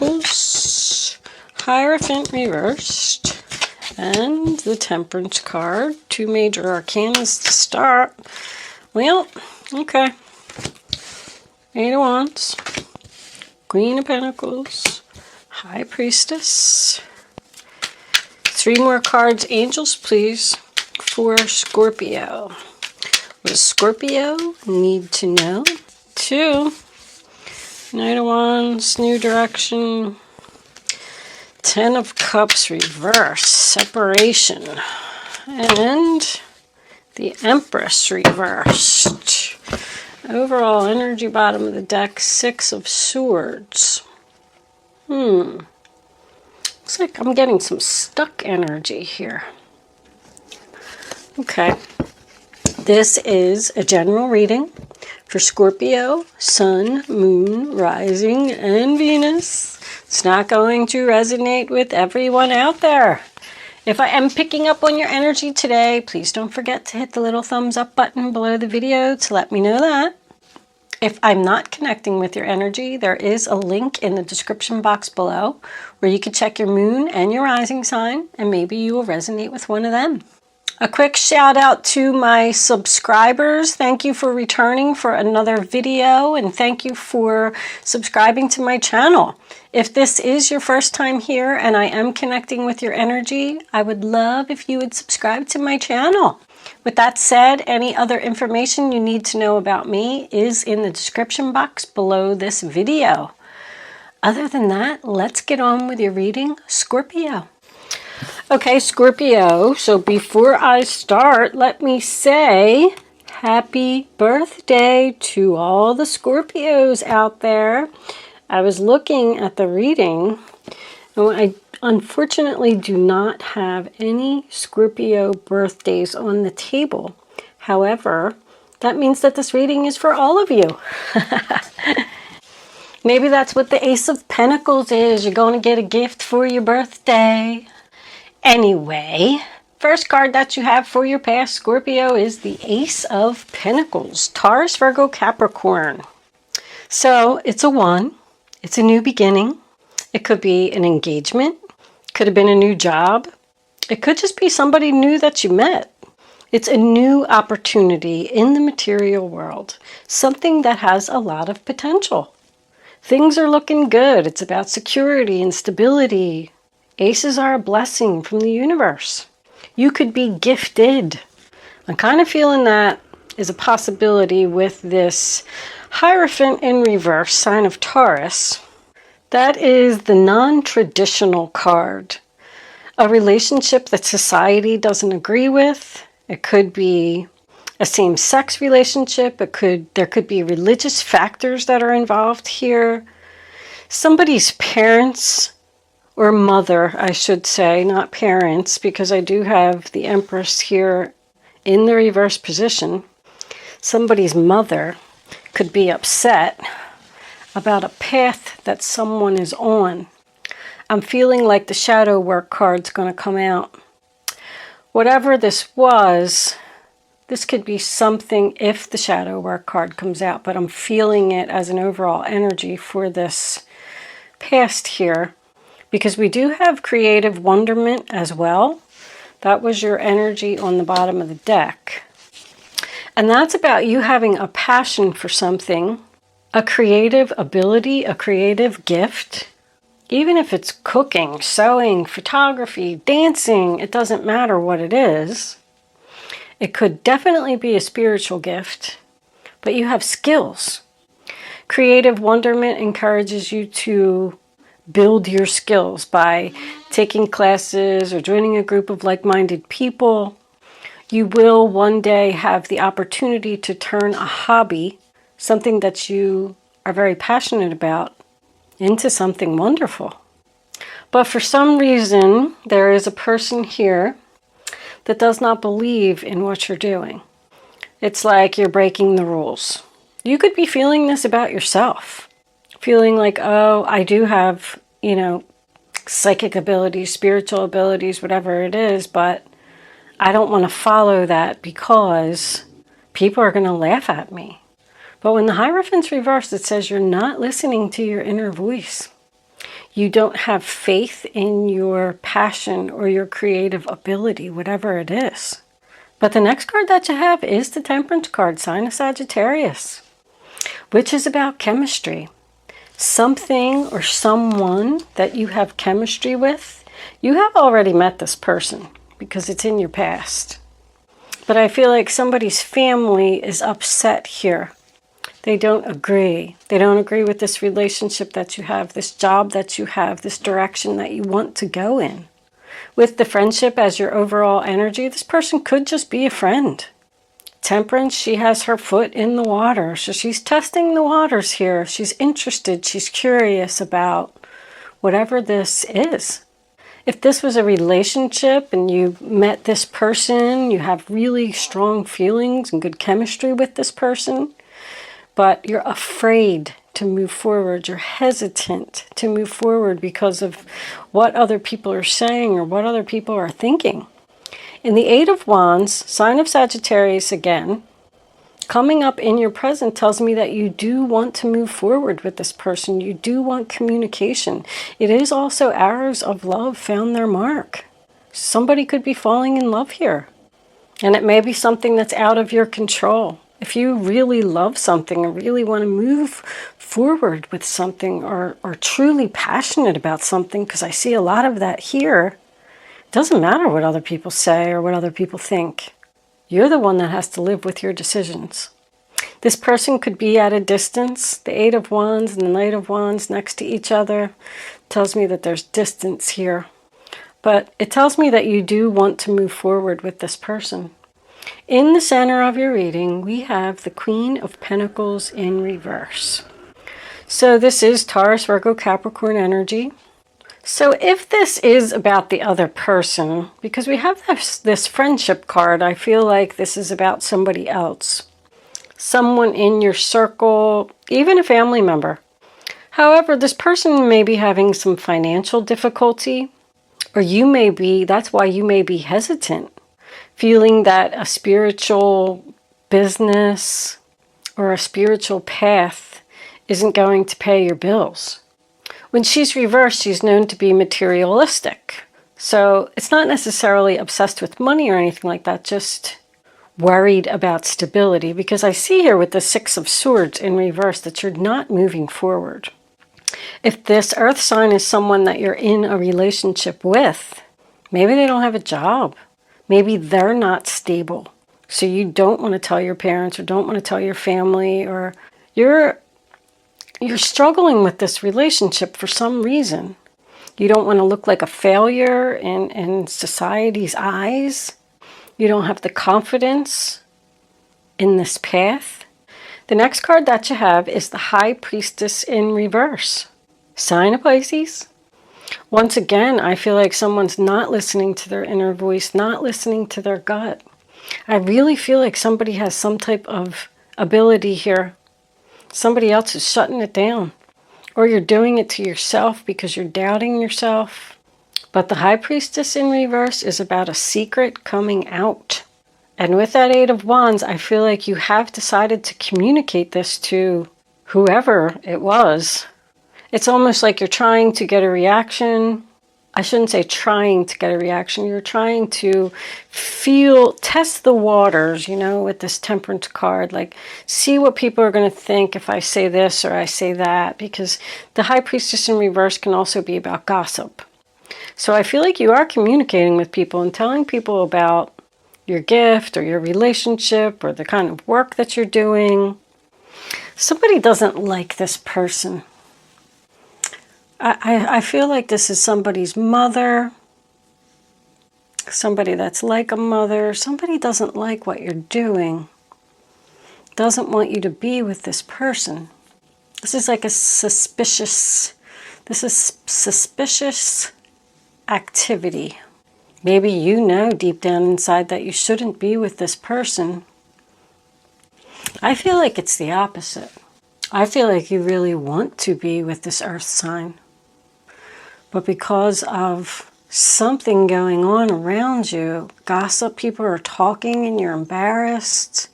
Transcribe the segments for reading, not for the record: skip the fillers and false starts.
Pentacles, Hierophant reversed, and the Temperance card. 2 major arcanas to start. Well, okay. 8 of Wands, Queen of Pentacles, High Priestess. 3 more cards, angels, please, for Scorpio. What does Scorpio need to know? 2. Knight of Wands, new direction. 10 of Cups, reverse, separation. And the Empress reversed. Overall energy, bottom of the deck, 6 of Swords. Looks like I'm getting some stuck energy here. Okay. This is a general reading for Scorpio, Sun, Moon, Rising, and Venus. It's not going to resonate with everyone out there. If I am picking up on your energy today, please don't forget to hit the little thumbs up button below the video to let me know that. If I'm not connecting with your energy, there is a link in the description box below where you can check your moon and your rising sign, and maybe you will resonate with one of them. A quick shout out to my subscribers. Thank you for returning for another video, and thank you for subscribing to my channel. If this is your first time here and I am connecting with your energy, I would love if you would subscribe to my channel. With that said, any other information you need to know about me is in the description box below this video. Other than that, let's get on with your reading, Scorpio. Okay, Scorpio, so before I start, let me say happy birthday to all the Scorpios out there. I was looking at the reading, and I unfortunately do not have any Scorpio birthdays on the table. However, that means that this reading is for all of you. Maybe that's what the Ace of Pentacles is. You're going to get a gift for your birthday. Anyway, first card that you have for your past Scorpio is the Ace of Pentacles, Taurus, Virgo, Capricorn. So it's a 1. It's a new beginning. It could be an engagement. Could have been a new job. It could just be somebody new that you met. It's a new opportunity in the material world. Something that has a lot of potential. Things are looking good. It's about security and stability. Aces are a blessing from the universe. You could be gifted. I'm kind of feeling that is a possibility with this Hierophant in reverse, sign of Taurus. That is the non-traditional card. A relationship that society doesn't agree with. It could be a same-sex relationship. There could be religious factors that are involved here. Somebody's parents or mother, I should say, not parents, because I do have the Empress here in the reverse position. Somebody's mother could be upset about a path that someone is on. I'm feeling like the shadow work card's going to come out. Whatever this was, this could be something if the shadow work card comes out, but I'm feeling it as an overall energy for this past here, because we do have creative wonderment as well. That was your energy on the bottom of the deck. And that's about you having a passion for something, a creative ability, a creative gift. Even if it's cooking, sewing, photography, dancing, it doesn't matter what it is. It could definitely be a spiritual gift, but you have skills. Creative wonderment encourages you to build your skills by taking classes or joining a group of like-minded people. You will one day have the opportunity to turn a hobby, something that you are very passionate about, into something wonderful. But for some reason, there is a person here that does not believe in what you're doing. It's like you're breaking the rules. You could be feeling this about yourself. Feeling like, oh, I do have, psychic abilities, spiritual abilities, whatever it is, but I don't want to follow that because people are going to laugh at me. But when the Hierophant's reversed, it says you're not listening to your inner voice. You don't have faith in your passion or your creative ability, whatever it is. But the next card that you have is the Temperance card, sign of Sagittarius, which is about chemistry. Something or someone that you have chemistry with, you have already met this person because it's in your past. But I feel like somebody's family is upset here. They don't agree. They don't agree with this relationship that you have, this job that you have, this direction that you want to go in. With the friendship as your overall energy, this person could just be a friend. Temperance, she has her foot in the water. So she's testing the waters here. She's interested. She's curious about whatever this is. If this was a relationship and you met this person, you have really strong feelings and good chemistry with this person, but you're afraid to move forward. You're hesitant to move forward because of what other people are saying or what other people are thinking. In the Eight of Wands, sign of Sagittarius again, coming up in your present tells me that you do want to move forward with this person. You do want communication. It is also arrows of love found their mark. Somebody could be falling in love here. And it may be something that's out of your control. If you really love something or really want to move forward with something or truly passionate about something, because I see a lot of that here, it doesn't matter what other people say or what other people think. You're the one that has to live with your decisions. This person could be at a distance. The Eight of Wands and the Knight of Wands next to each other tells me that there's distance here. But it tells me that you do want to move forward with this person. In the center of your reading, we have the Queen of Pentacles in reverse. So this is Taurus, Virgo, Capricorn energy. So if this is about the other person, because we have this friendship card, I feel like this is about somebody else. Someone in your circle, even a family member. However, this person may be having some financial difficulty, or that's why you may be hesitant, feeling that a spiritual business or a spiritual path isn't going to pay your bills. When she's reversed, she's known to be materialistic. So it's not necessarily obsessed with money or anything like that, just worried about stability. Because I see here with the Six of Swords in reverse that you're not moving forward. If this earth sign is someone that you're in a relationship with, maybe they don't have a job. Maybe they're not stable. So you don't want to tell your parents or don't want to tell your family, or you're struggling with this relationship for some reason. You don't want to look like a failure in society's eyes. You don't have the confidence in this path. The next card that you have is the High Priestess in reverse. Sign of Pisces. Once again, I feel like someone's not listening to their inner voice, not listening to their gut. I really feel like somebody has some type of ability here. Somebody else is shutting it down. Or you're doing it to yourself because you're doubting yourself. But the High Priestess in reverse is about a secret coming out. And with that Eight of Wands, I feel like you have decided to communicate this to whoever it was. It's almost like you're trying to get a reaction. I shouldn't say trying to get a reaction. You're trying to test the waters, with this Temperance card. Like, see what people are going to think if I say this or I say that. Because the High Priestess in reverse can also be about gossip. So I feel like you are communicating with people and telling people about your gift or your relationship or the kind of work that you're doing. Somebody doesn't like this person. I feel like this is somebody's mother, somebody that's like a mother. Somebody doesn't like what you're doing, doesn't want you to be with this person. This is like suspicious activity. Maybe you know deep down inside that you shouldn't be with this person. I feel like it's the opposite. I feel like you really want to be with this earth sign. But because of something going on around you, gossip, people are talking and you're embarrassed,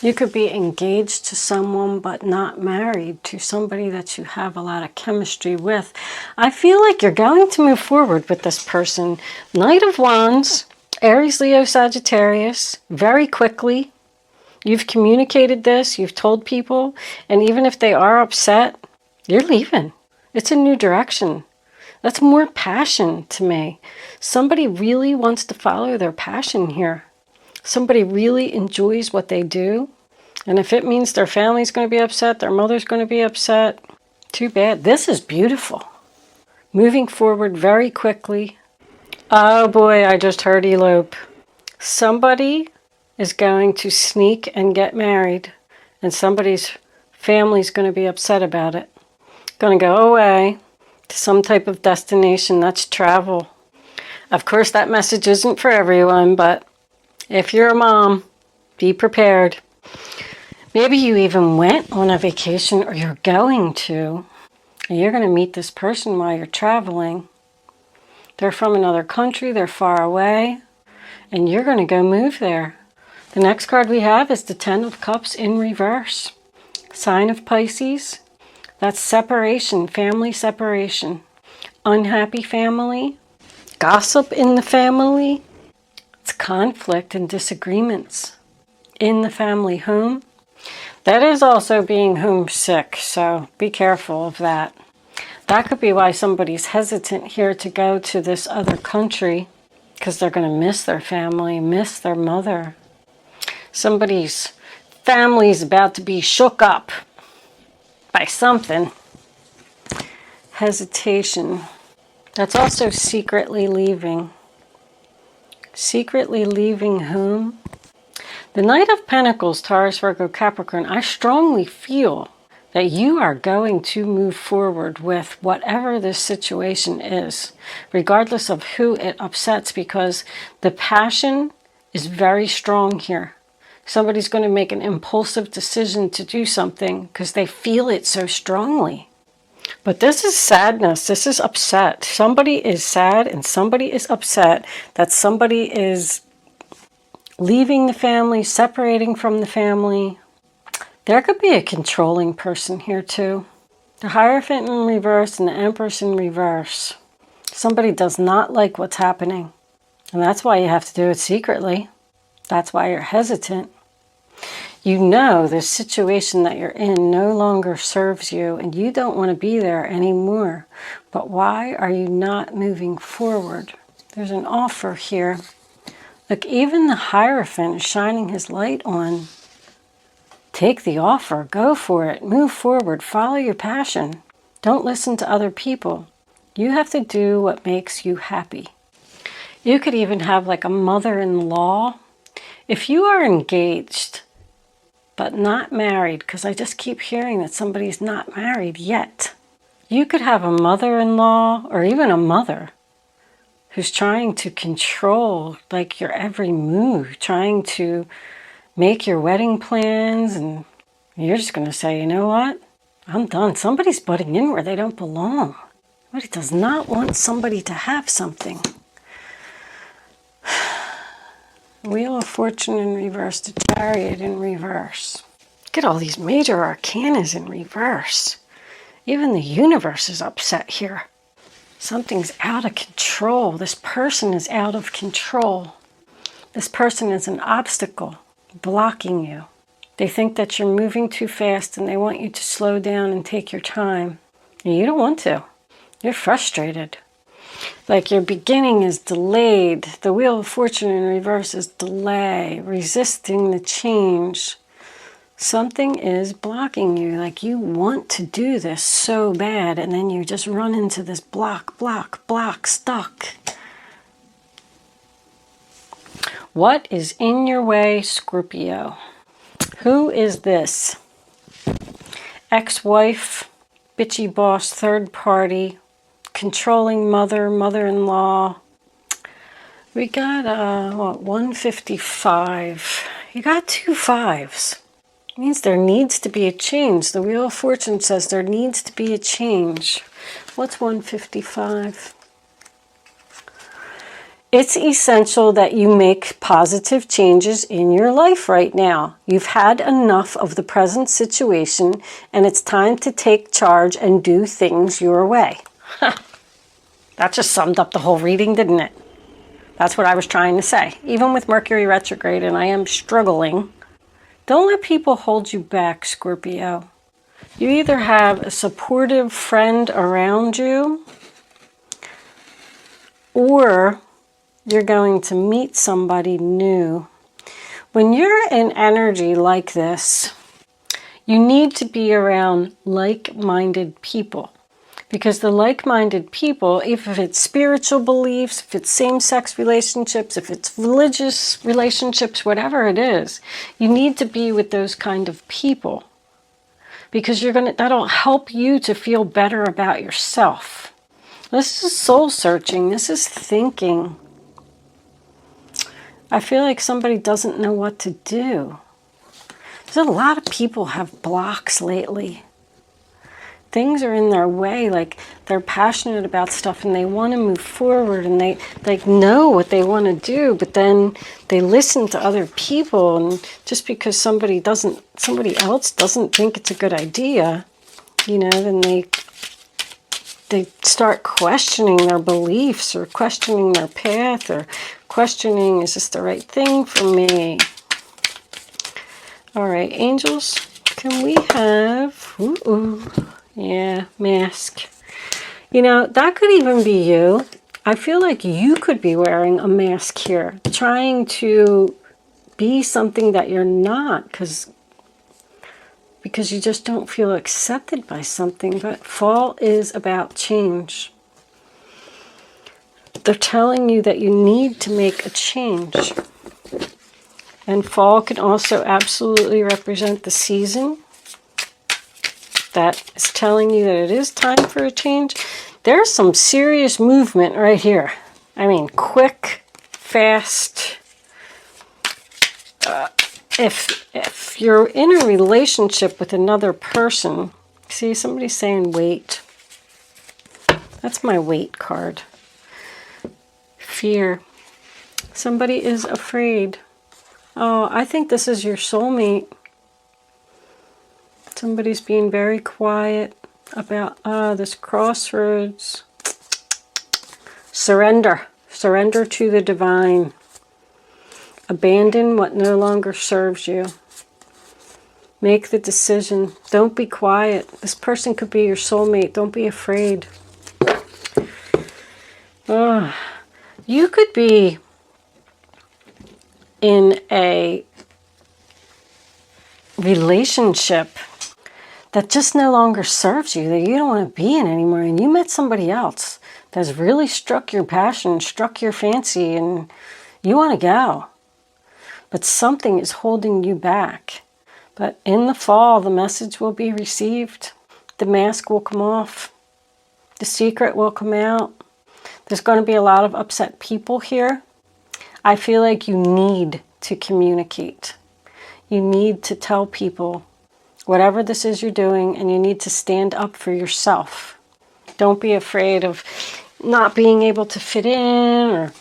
You could be engaged to someone but not married to somebody that you have a lot of chemistry with. I feel like you're going to move forward with this person. Knight of Wands, Aries, Leo, Sagittarius, very quickly. You've communicated this, you've told people, and even if they are upset, you're leaving. It's a new direction. That's more passion to me. Somebody really wants to follow their passion here. Somebody really enjoys what they do. And if it means their family's going to be upset, their mother's going to be upset, too bad. This is beautiful. Moving forward very quickly. Oh boy, I just heard elope. Somebody is going to sneak and get married, and somebody's family's going to be upset about it. Going to go away to some type of destination. That's travel. Of course, that message isn't for everyone, but if you're a mom, be prepared. Maybe you even went on a vacation, or you're going to, and you're going to meet this person while you're traveling. They're from another country, they're far away, and you're going to go move there. The next card we have is the Ten of Cups in reverse. Sign of Pisces. That's separation, family separation. Unhappy family. Gossip in the family. It's conflict and disagreements in the family home. That is also being homesick, so be careful of that. That could be why somebody's hesitant here to go to this other country, because they're going to miss their family, miss their mother. Somebody's family's about to be shook up by something. Hesitation. That's also secretly leaving. Secretly leaving home. The Knight of Pentacles, Taurus, Virgo, Capricorn, I strongly feel that you are going to move forward with whatever this situation is, regardless of who it upsets, because the passion is very strong here. Somebody's going to make an impulsive decision to do something because they feel it so strongly. But this is sadness. This is upset. Somebody is sad and somebody is upset that somebody is leaving the family, separating from the family. There could be a controlling person here too. The Hierophant in reverse and the Empress in reverse. Somebody does not like what's happening. And that's why you have to do it secretly. That's why you're hesitant. You know the situation that you're in no longer serves you and you don't want to be there anymore. But why are you not moving forward? There's an offer here. Look, even the Hierophant is shining his light on. Take the offer. Go for it. Move forward. Follow your passion. Don't listen to other people. You have to do what makes you happy. You could even have like a mother-in-law. If you are engaged but not married, because I just keep hearing that somebody's not married yet, you could have a mother-in-law or even a mother who's trying to control like your every move, trying to make your wedding plans, and you're just going to say, you know what? I'm done. Somebody's butting in where they don't belong. Somebody does not want somebody to have something. Wheel of Fortune in reverse, the Chariot in reverse. Look at all these major arcanas in reverse. Even the universe is upset here. Something's out of control. This person is out of control. This person is an obstacle blocking you. They think that you're moving too fast and they want you to slow down and take your time. And you don't want to. You're frustrated. Like your beginning is delayed. The Wheel of Fortune in reverse is delay, resisting the change. Something is blocking you. Like you want to do this so bad and then you just run into this block, stuck. What is in your way, Scorpio? Who is this? Ex-wife, bitchy boss, third party, controlling mother, mother-in-law. We got, 155. You got 2 5s. It means there needs to be a change. The Wheel of Fortune says there needs to be a change. What's 155? It's essential that you make positive changes in your life right now. You've had enough of the present situation, and it's time to take charge and do things your way. That just summed up the whole reading, didn't it? That's what I was trying to say. Even with Mercury retrograde, and I am struggling, don't let people hold you back, Scorpio. You either have a supportive friend around you, or you're going to meet somebody new. When you're in energy like this, you need to be around like-minded people. Because the like-minded people, if it's spiritual beliefs, if it's same-sex relationships, if it's religious relationships, whatever it is, you need to be with those kind of people. Because that'll help you to feel better about yourself. This is soul searching. This is thinking. I feel like somebody doesn't know what to do. There's a lot of people have blocks lately. Things are in their way, like they're passionate about stuff and they want to move forward and they know what they want to do, but then they listen to other people, and just because somebody else doesn't think it's a good idea, then they start questioning their beliefs or questioning their path or questioning, is this the right thing for me? All right, angels, can we have, yeah, mask. That could even be you. I feel like you could be wearing a mask here, trying to be something that you're not, because you just don't feel accepted by something. But fall is about change. They're telling you that you need to make a change. And fall can also absolutely represent the season that is telling you that it is time for a change. There's some serious movement right here. I mean, quick, fast. If you're in a relationship with another person, see, somebody's saying wait. That's my wait card. Fear. Somebody is afraid. Oh, I think this is your soulmate. Somebody's being very quiet about this crossroads. Surrender. Surrender to the divine. Abandon what no longer serves you. Make the decision. Don't be quiet. This person could be your soulmate. Don't be afraid. You could be in a relationship that just no longer serves you, that you don't want to be in anymore, and you met somebody else that's really struck your passion, struck your fancy, and you want to go. But something is holding you back. But in the fall, the message will be received. The mask will come off. The secret will come out. There's going to be a lot of upset people here. I feel like you need to communicate. You need to tell people whatever this is you're doing, and you need to stand up for yourself. Don't be afraid of not being able to fit in,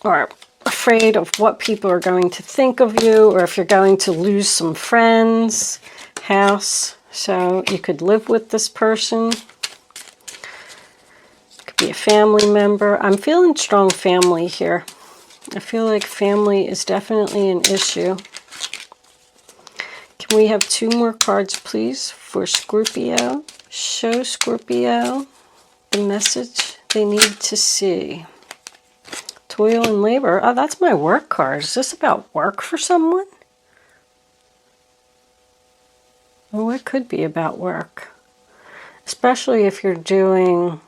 or afraid of what people are going to think of you, or if you're going to lose some friends. House. So you could live with this person. Could be a family member. I'm feeling strong family here. I feel like family is definitely an issue. Can we have 2 more cards, please, for Scorpio? Show Scorpio the message they need to see. Toil and labor. Oh, that's my work card. Is this about work for someone? Oh, it could be about work. Especially if you're doing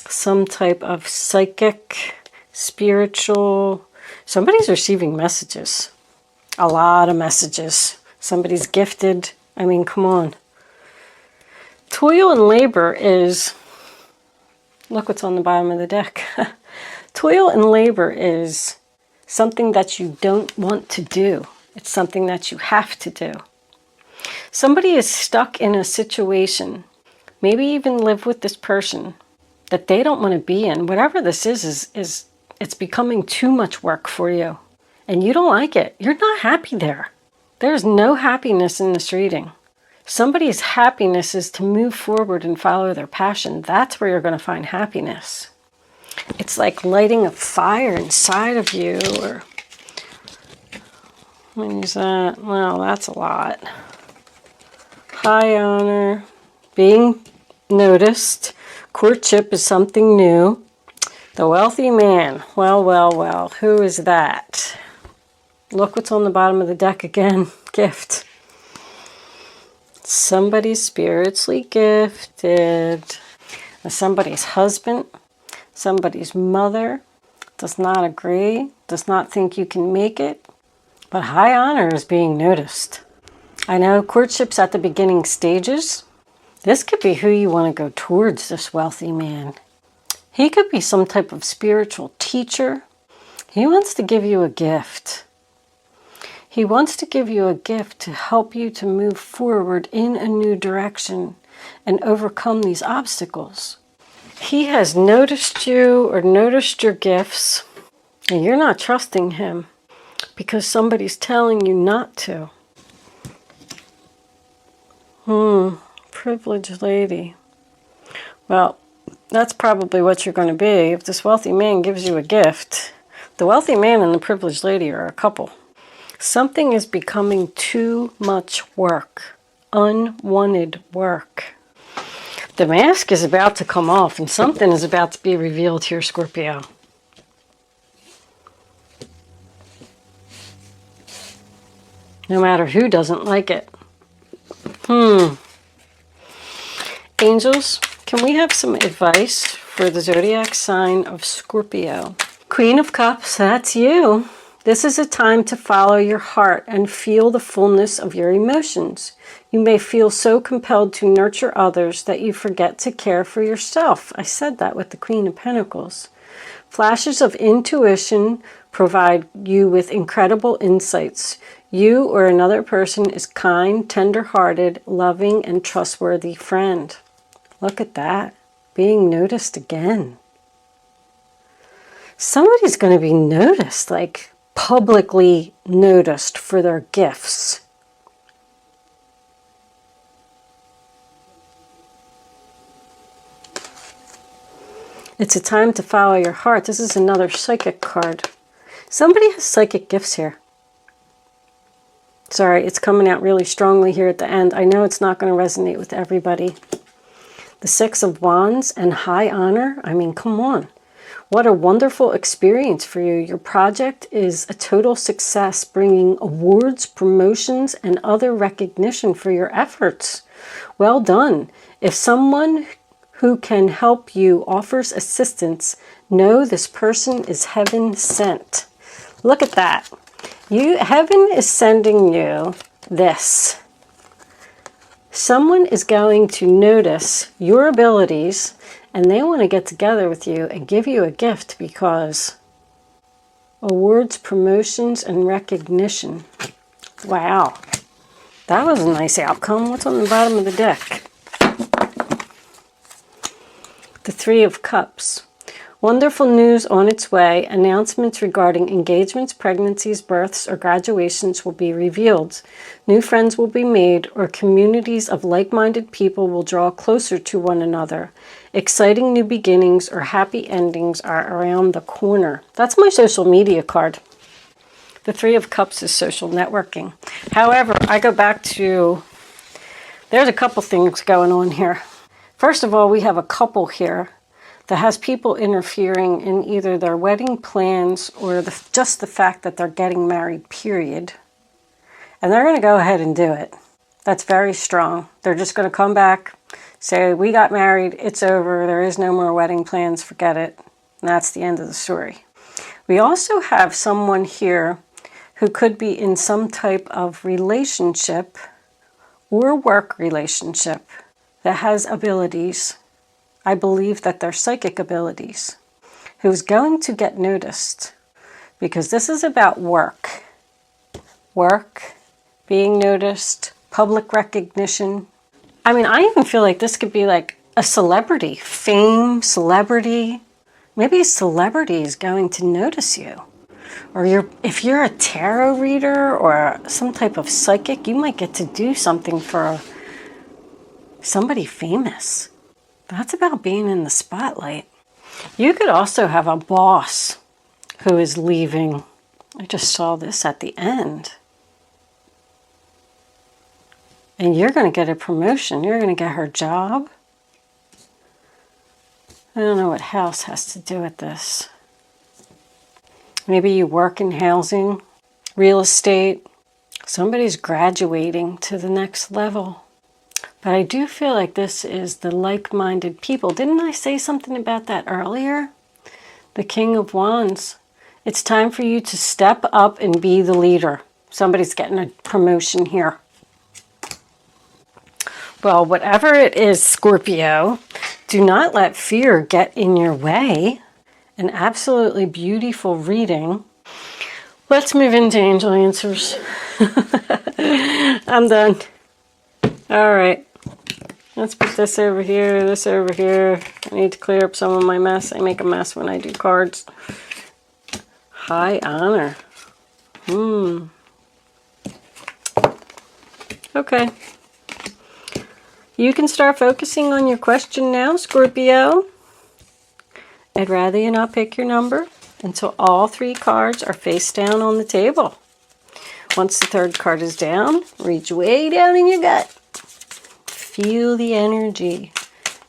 some type of psychic, spiritual. Somebody's receiving messages. A lot of messages. Somebody's gifted. I mean, come on. Toil and labor is, look what's on the bottom of the deck. Toil and labor is something that you don't want to do. It's something that you have to do. Somebody is stuck in a situation, maybe even live with this person, that they don't want to be in. Whatever this is it's becoming too much work for you. And you don't like it. You're not happy there. There's no happiness in this reading. Somebody's happiness is to move forward and follow their passion. That's where you're going to find happiness. It's like lighting a fire inside of you, or what is that? Well, that's a lot. High honor, being noticed. Courtship is something new. The wealthy man. Well, well, well. Who is that? Look what's on the bottom of the deck again. Gift. Somebody's spiritually gifted. Somebody's husband. Somebody's mother. Does not agree. Does not think you can make it. But high honor is being noticed. I know courtship's at the beginning stages. This could be who you want to go towards, this wealthy man. He could be some type of spiritual teacher. He wants to give you a gift. He wants to give you a gift to help you to move forward in a new direction and overcome these obstacles. He has noticed you or noticed your gifts, and you're not trusting him because somebody's telling you not to. Privileged lady. Well, that's probably what you're going to be if this wealthy man gives you a gift. The wealthy man and the privileged lady are a couple. Something is becoming too much work. Unwanted work. The mask is about to come off and something is about to be revealed here, Scorpio. No matter who doesn't like it. Angels, can we have some advice for the zodiac sign of Scorpio? Queen of Cups, that's you. This is a time to follow your heart and feel the fullness of your emotions. You may feel so compelled to nurture others that you forget to care for yourself. I said that with the Queen of Pentacles. Flashes of intuition provide you with incredible insights. You or another person is kind, tender-hearted, loving, and trustworthy friend. Look at that. Being noticed again. Somebody's going to be noticed, like publicly noticed for their gifts. It's a time to follow your heart. This is another psychic card. Somebody has psychic gifts here. Sorry, it's coming out really strongly here at the end. I know it's not going to resonate with everybody. The Six of Wands and high honor. I mean, come on. What a wonderful experience for you. Your project is a total success, bringing awards, promotions, and other recognition for your efforts. Well done. If someone who can help you offers assistance, know this person is heaven sent. Look at that. Heaven is sending you this. Someone is going to notice your abilities and they want to get together with you and give you a gift because awards, promotions, and recognition. Wow. That was a nice outcome. What's on the bottom of the deck? The Three of Cups. Wonderful news on its way. Announcements regarding engagements, pregnancies, births, or graduations will be revealed. New friends will be made, or communities of like-minded people will draw closer to one another. Exciting new beginnings or happy endings are around the corner. That's my social media card. The Three of Cups is social networking. However, I go back to, there's a couple things going on here. First of all, we have a couple here that has people interfering in either their wedding plans or just the fact that they're getting married, period. And they're going to go ahead and do it. That's very strong. They're just going to come back, say, we got married, it's over, there is no more wedding plans, forget it. And that's the end of the story. We also have someone here who could be in some type of relationship or work relationship that has abilities. I believe that they're psychic abilities, who's going to get noticed because this is about work. Work, being noticed, public recognition. I mean, I even feel like this could be like a celebrity, fame, celebrity. Maybe a celebrity is going to notice you. Or if you're a tarot reader or some type of psychic, you might get to do something for somebody famous. That's about being in the spotlight. You could also have a boss who is leaving. I just saw this at the end. And you're going to get a promotion. You're going to get her job. I don't know what house has to do with this. Maybe you work in housing, real estate. Somebody's graduating to the next level. But I do feel like this is the like-minded people. Didn't I say something about that earlier? The King of Wands. It's time for you to step up and be the leader. Somebody's getting a promotion here. Well, whatever it is, Scorpio, do not let fear get in your way. An absolutely beautiful reading. Let's move into angel answers. I'm done. All right. Let's put this over here, this over here. I need to clear up some of my mess. I make a mess when I do cards. High honor. Okay. You can start focusing on your question now, Scorpio. I'd rather you not pick your number until all 3 cards are face down on the table. Once the 3rd card is down, reach way down in your gut. Feel the energy.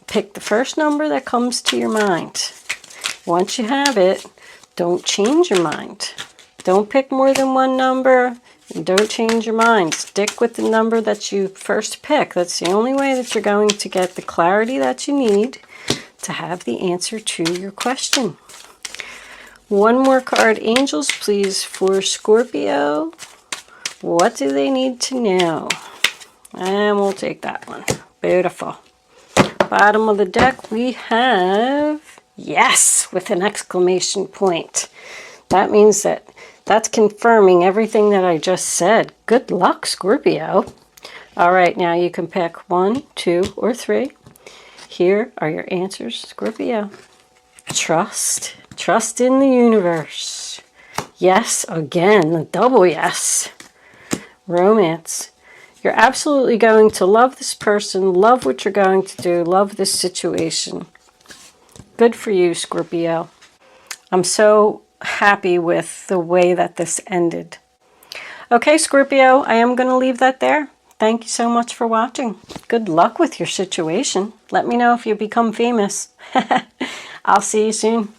Pick the first number that comes to your mind. Once you have it, don't change your mind. Don't pick more than one number. And don't change your mind. Stick with the number that you first pick. That's the only way that you're going to get the clarity that you need to have the answer to your question. One more card, angels, please, for Scorpio. What do they need to know? And we'll take that one. Beautiful. Bottom of the deck, we have yes, with an exclamation point. That means that's confirming everything that I just said. Good luck, Scorpio. All right, now you can pick 1, 2, or 3. Here are your answers, Scorpio. Trust. Trust in the universe. Yes, again, a double yes. Romance. You're absolutely going to love this person, love what you're going to do, love this situation. Good for you, Scorpio. I'm so happy with the way that this ended. Okay, Scorpio, I am going to leave that there. Thank you so much for watching. Good luck with your situation. Let me know if you become famous. I'll see you soon.